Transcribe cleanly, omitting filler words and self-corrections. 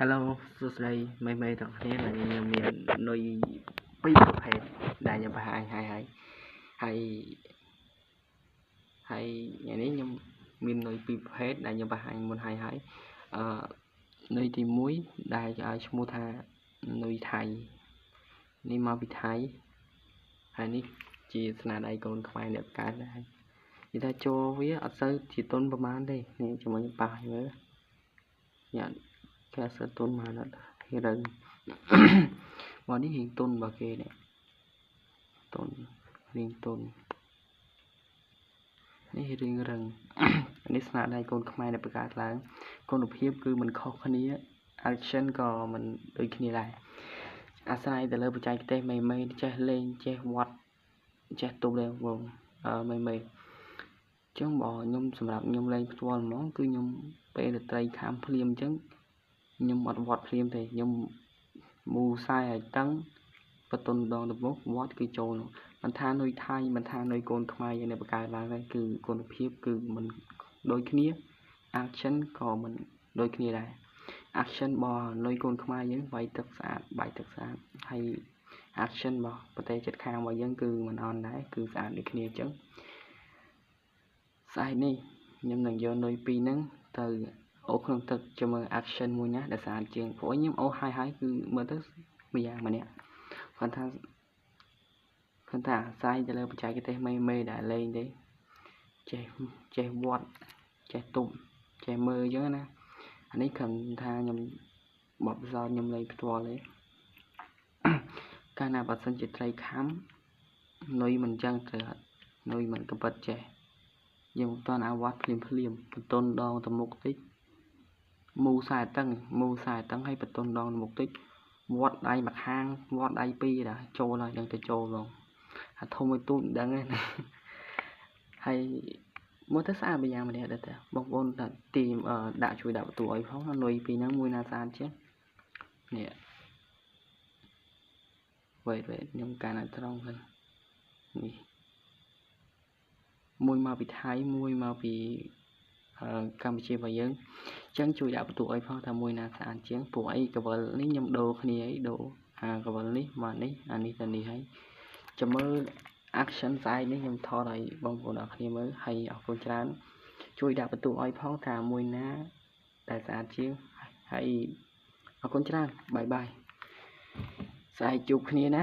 Hello សួស្តីមេទាំងគ្នាដែលខ្ញុំមាននុយពីរប្រភេទដែលខ្ញុំបង្ហាញហើយថ្ងៃនេះខ្ញុំមាននុយពីរប្រភេទដែលខ្ញុំបង្ហាញមុនហើយនុយទី1ដែលឲ្យឈ្មោះថានុយថៃនេះមកពីថៃហើយនេះជាស្នាដៃកូនខ្មែរអ្នកបង្កើតដែរនិយាយថាចូលវាអត់សូវជាទុនប្រហែលទេនេះជាមួយខ្ញុំប៉ះឲ្យមើលញ៉ាំគេសើទុនមកដល់រឹងមកនេះរៀងទុនរបស់គេនេះទុនរៀងទុននេះរៀងរឹងនេះស្នាដៃកូនខ្មែរដែលបង្កើតឡើងគុណភាពគឺមិនខុសគ្នា action ក៏មិនដូចគ្នាដែរអាស្រ័យទៅលើបច្ចេកទេសមេចេះលេងចេះវត្តចេះទប់ដែរបងមេចឹងបើខ្ញុំសម្រាប់ខ្ញុំលេងផ្ទាល់ហ្មងគឺខ្ញុំពេលតន្ត្រីខាំភ្លាមអញ្ចឹងខ្ញុំអត់វត្តភ្លាមទេខ្ញុំមូខ្សែឲ្យតឹងបតុនដងទៅមុខវត្តគឺចូលមិនថានុយថៃមិនថានុយកូនខ្មែរយ៉ាងនេះបង្កើតឡើងដែរគឺគុណភាពគឺមិនដូចគ្នា action ក៏មិនដូចគ្នាដែរ action របស់នុយកូនខ្មែរយើងវាយទឹកស្អាតហើយ action របស់ប្រទេសជិតខាងរបស់យើងគឺមិនអន់ដែរគឺស្អាតដូចគ្នាអញ្ចឹងស្អែកនេះខ្ញុំនឹងយកនុយពីរហ្នឹងទៅអូក្នុងទឹកជាមួយ action មួយណាដែលស្អាតជាងព្រោះខ្ញុំអូហើយគឺមើលទៅម្យ៉ាងម្នាក់គាត់ថាអាស្រ័យទៅលើបច្ចេកទេសមេដែលលេងទេចេះវត្តចេះទប់ចេះមើលអញ្ចឹងណាអានេះគ្រាន់ថាខ្ញុំបបសោតខ្ញុំលេងផ្ទាល់ទេកាលណាបើសិនជាត្រីខំនុយមិនអញ្ចឹងទៅនុយមិនក៏ពិតចេះយើងមិនតាន់អាវត្តភ្លាមបន្ទន់ដងទៅមុខតិចមូខ្សែតឹងឲ្យបន្ទន់ដងទៅមុខតិចវត្តដៃម្ខាងវត្តដៃពីរដែរចូលហើយដឹងទៅចូលហ្មងអាធំឲ្យទូចមិនដឹងទេហើយមើលទៅស្អាតម្យ៉ាងម្នាក់ដែរតើបងប្អូនទីដាក់ជួយដាក់បន្ទូឲ្យផងនុយពីរហ្នឹងមួយណាស្អាតជាងនេះវ៉េខ្ញុំកាន់ឲ្យត្រង់ហ្នឹងនេះមួយមកពីថៃមួយមកពីកម្ពុជារបស់យើងអញ្ចឹងជួយដាក់បន្ទូឲ្យផងថាមួយណាស្អាតជាងព្រោះអីកវលនេះខ្ញុំដូរគ្នាដូរកវលនេះមកនេះអានេះទៅនេះហើយចាំមើល action ស្អែកនេះខ្ញុំថតឲ្យបងប្អូនអរគ្នាមើលហើយអរគុណច្រើនជួយដាក់បន្ទូឲ្យផងថាមួយណាដែលស្អាតជាងហើយអរគុណច្រើនបាយស្អែកជួបគ្នាណា